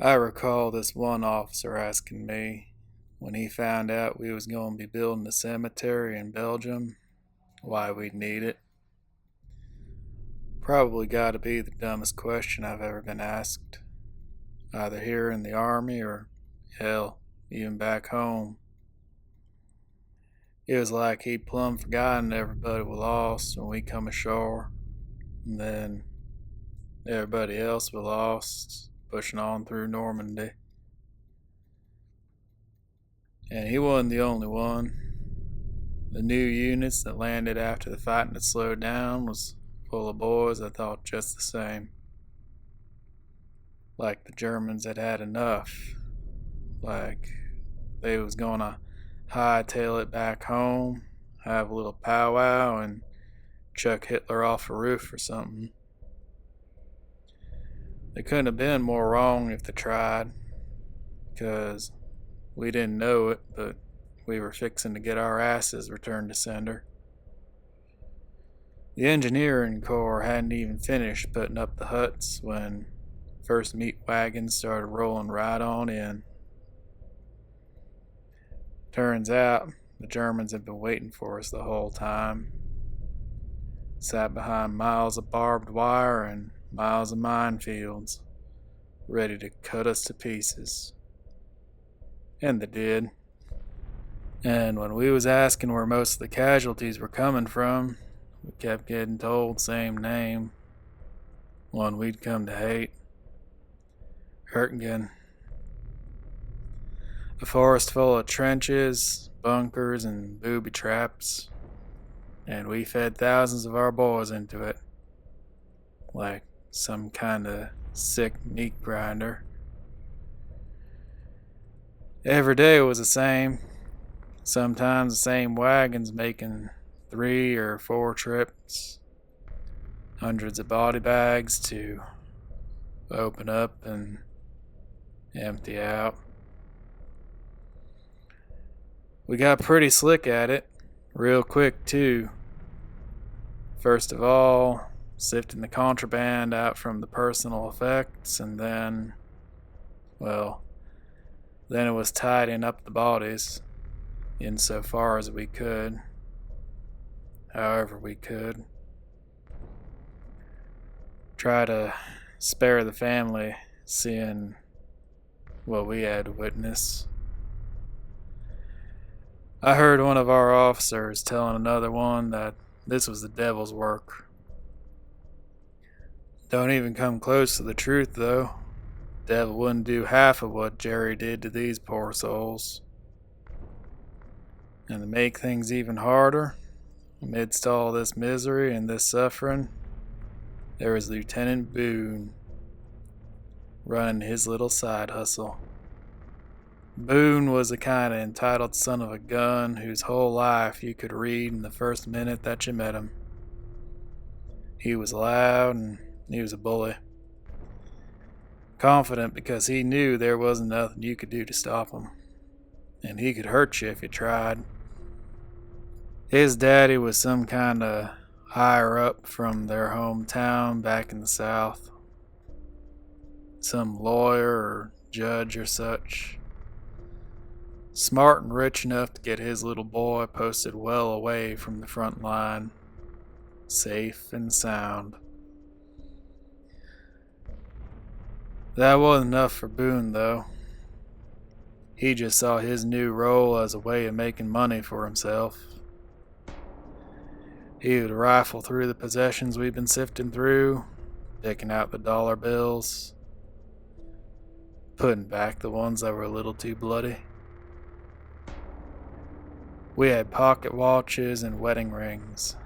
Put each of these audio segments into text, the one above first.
I recall this one officer asking me, when he found out we was going to be building a cemetery in Belgium, why we'd need it. Probably got to be the dumbest question I've ever been asked, either here in the army or, hell, even back home. It was like he'd plumb forgotten everybody was lost when we come ashore, and then everybody else was lost, pushing on through Normandy. And he wasn't the only one. The new units that landed after the fighting had slowed down was full of boys that thought just the same. Like the Germans had had enough. Like they was gonna hightail it back home, have a little powwow, and chuck Hitler off a roof or something. They couldn't have been more wrong if they tried, because we didn't know it, but we were fixing to get our asses returned to sender. The engineering corps hadn't even finished putting up the huts when first meat wagons started rolling right on in. Turns out the Germans had been waiting for us the whole time. Sat behind miles of barbed wire and miles of minefields, ready to cut us to pieces. And they did. And when we was asking where most of the casualties were coming from, we kept getting told same name, one we'd come to hate. Hurtgen. A forest full of trenches, bunkers, and booby traps, and we fed thousands of our boys into it, like some kind of sick meat grinder. Every day was the same. Sometimes the same wagons making 3 or 4 trips. Hundreds of body bags to open up and empty out. We got pretty slick at it, real quick too. First of all, sifting the contraband out from the personal effects, and then it was tidying up the bodies insofar as we could, however we could. Try to spare the family seeing what we had to witness. I heard one of our officers telling another one that this was the devil's work. Don't even come close to the truth, though. Devil wouldn't do half of what Jerry did to these poor souls. And to make things even harder, amidst all this misery and this suffering, there was Lieutenant Boone running his little side hustle. Boone was the kind of entitled son of a gun whose whole life you could read in the first minute that you met him. He was loud and he was a bully. Confident because he knew there wasn't nothing you could do to stop him. And he could hurt you if you tried. His daddy was some kind of higher up from their hometown back in the South. Some lawyer or judge or such. Smart and rich enough to get his little boy posted well away from the front line, safe and sound. That wasn't enough for Boone, though. He just saw his new role as a way of making money for himself. He would rifle through the possessions we'd been sifting through, picking out the dollar bills, putting back the ones that were a little too bloody. We had pocket watches and wedding rings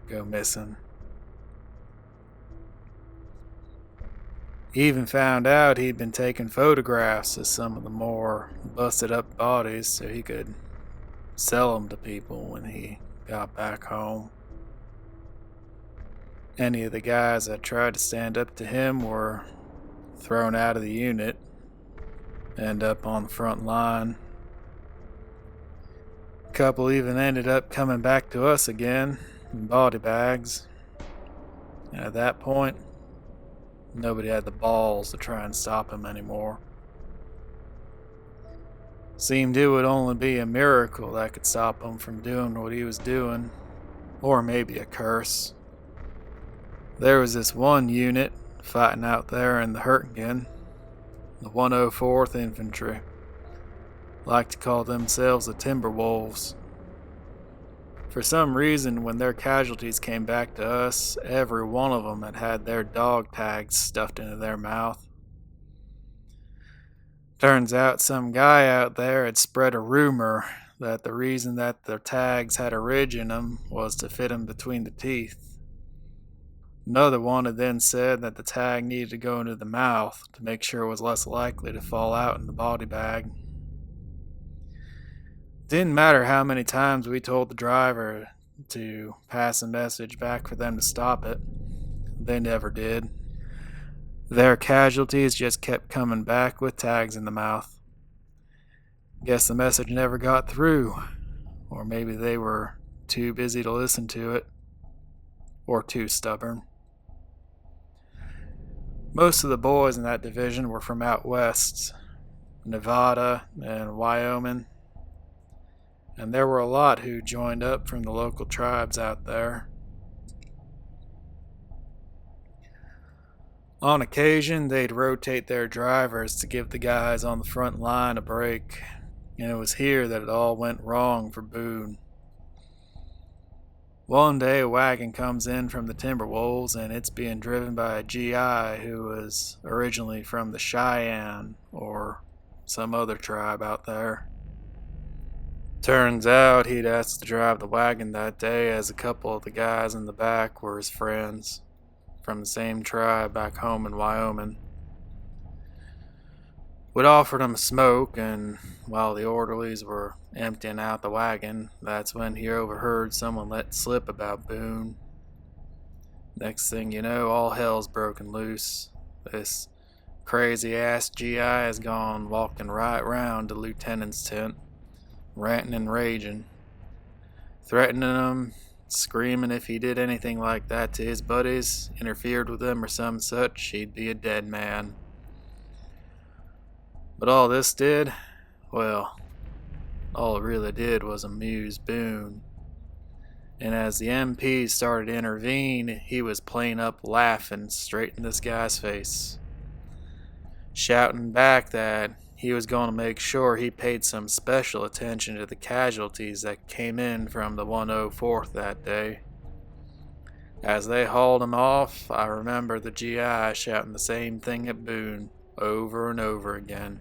go missing. He even found out he'd been taking photographs of some of the more busted up bodies so he could sell them to people when he got back home. Any of the guys that tried to stand up to him were thrown out of the unit, end up on the front line. A couple even ended up coming back to us again in body bags. And at that point, Nobody had the balls to try and stop him anymore. Seemed it would only be a miracle that could stop him from doing what he was doing, or maybe a curse. There was this one unit fighting out there in the Hurtgen, the 104th Infantry. Like to call themselves the Timberwolves. For some reason, when their casualties came back to us, every one of them had their dog tags stuffed into their mouth. Turns out some guy out there had spread a rumor that the reason that their tags had a ridge in them was to fit them between the teeth. Another one had then said that the tag needed to go into the mouth to make sure it was less likely to fall out in the body bag. Didn't matter how many times we told the driver to pass a message back for them to stop it. They never did. Their casualties just kept coming back with tags in the mouth. Guess the message never got through, or maybe they were too busy to listen to it, or too stubborn. Most of the boys in that division were from out west, Nevada and Wyoming, and there were a lot who joined up from the local tribes out there. On occasion, they'd rotate their drivers to give the guys on the front line a break, and it was here that it all went wrong for Boone. One day, a wagon comes in from the Timberwolves, and it's being driven by a GI who was originally from the Cheyenne, or some other tribe out there. Turns out he'd asked to drive the wagon that day, as a couple of the guys in the back were his friends from the same tribe back home in Wyoming. We'd offered him a smoke, and while the orderlies were emptying out the wagon, that's when he overheard someone let slip about Boone. Next thing you know, all hell's broken loose. This crazy-ass GI has gone walking right round the lieutenant's tent, ranting and raging, threatening him, screaming if he did anything like that to his buddies, interfered with them or some such, he'd be a dead man. But all this did, well, all it really did was amuse Boone. And as the MP started to intervene, he was plain up laughing straight in this guy's face, shouting back that he was going to make sure he paid some special attention to the casualties that came in from the 104th that day. As they hauled him off, I remember the GI shouting the same thing at Boone over and over again.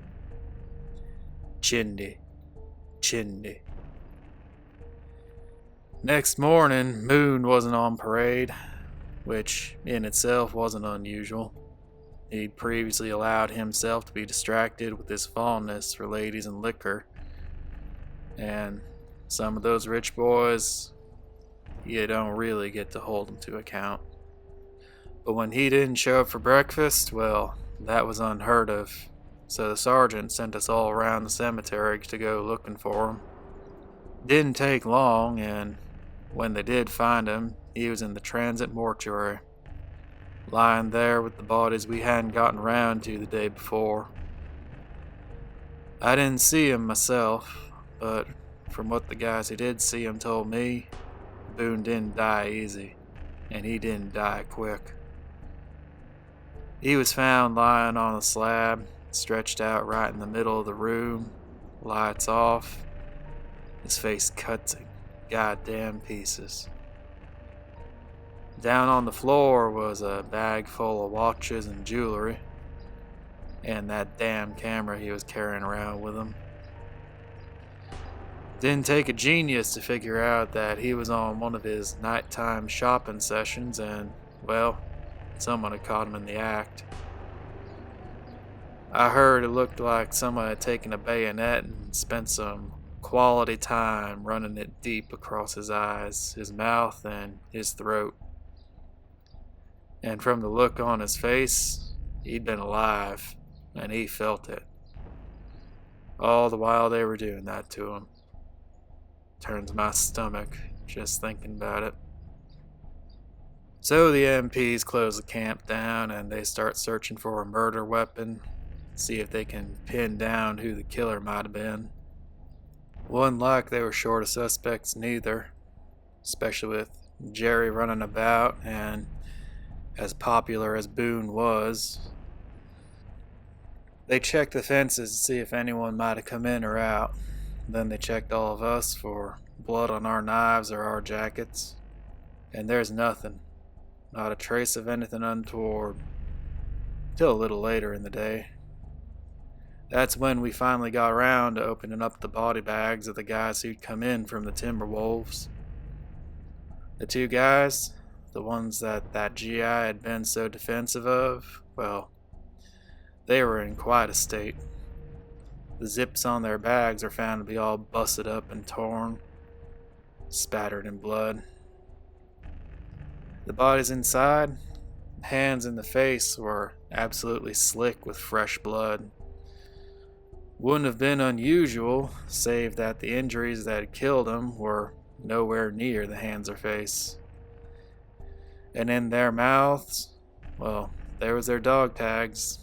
Chindi, Chindi. Next morning, Boone wasn't on parade, which in itself wasn't unusual. He'd previously allowed himself to be distracted with his fondness for ladies and liquor, and some of those rich boys, you don't really get to hold them to account. But when he didn't show up for breakfast, well, that was unheard of, so the sergeant sent us all around the cemetery to go looking for him. Didn't take long, and when they did find him, he was in the transit mortuary, lying there with the bodies we hadn't gotten round to the day before. I didn't see him myself, but from what the guys who did see him told me, Boone didn't die easy, and he didn't die quick. He was found lying on a slab, stretched out right in the middle of the room, lights off, his face cut to goddamn pieces. Down on the floor was a bag full of watches and jewelry, and that damn camera he was carrying around with him. Didn't take a genius to figure out that he was on one of his nighttime shopping sessions, and, well, someone had caught him in the act. I heard it looked like someone had taken a bayonet and spent some quality time running it deep across his eyes, his mouth, and his throat. And from the look on his face, he'd been alive, and he felt it. All the while they were doing that to him. Turns my stomach just thinking about it. So the MPs close the camp down and they start searching for a murder weapon, see if they can pin down who the killer might have been. Wasn't like they were short of suspects neither, especially with Jerry running about, and as popular as Boone was, they checked the fences to see if anyone might have come in or out. Then they checked all of us for blood on our knives or our jackets, and there's nothing, not a trace of anything untoward, till a little later in the day. That's when we finally got around to opening up the body bags of the guys who'd come in from the Timberwolves. The two guys, the ones that GI had been so defensive of, well, they were in quite a state. The zips on their bags are found to be all busted up and torn, spattered in blood. The bodies inside, hands and the face, were absolutely slick with fresh blood. Wouldn't have been unusual, save that the injuries that had killed them were nowhere near the hands or face. And in their mouths, well, there was their dog tags,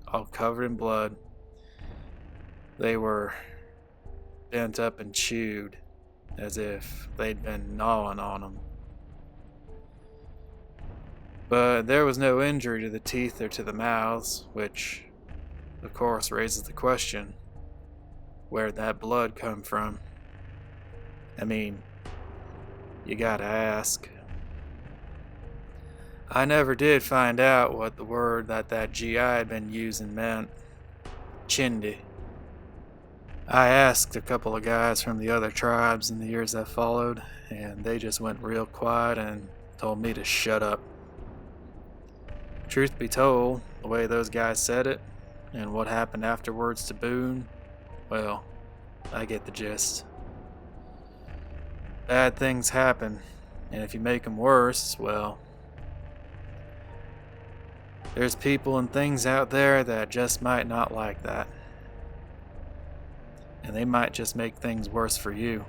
all covered in blood. They were bent up and chewed, as if they'd been gnawing on them. But there was no injury to the teeth or to the mouths, which, of course, raises the question, where'd that blood come from? I mean, you gotta ask. I never did find out what the word that GI had been using meant. Chindi. I asked a couple of guys from the other tribes in the years that followed, and they just went real quiet and told me to shut up. Truth be told, the way those guys said it, and what happened afterwards to Boone, well, I get the gist. Bad things happen, and if you make them worse, well, there's people and things out there that just might not like that. And they might just make things worse for you.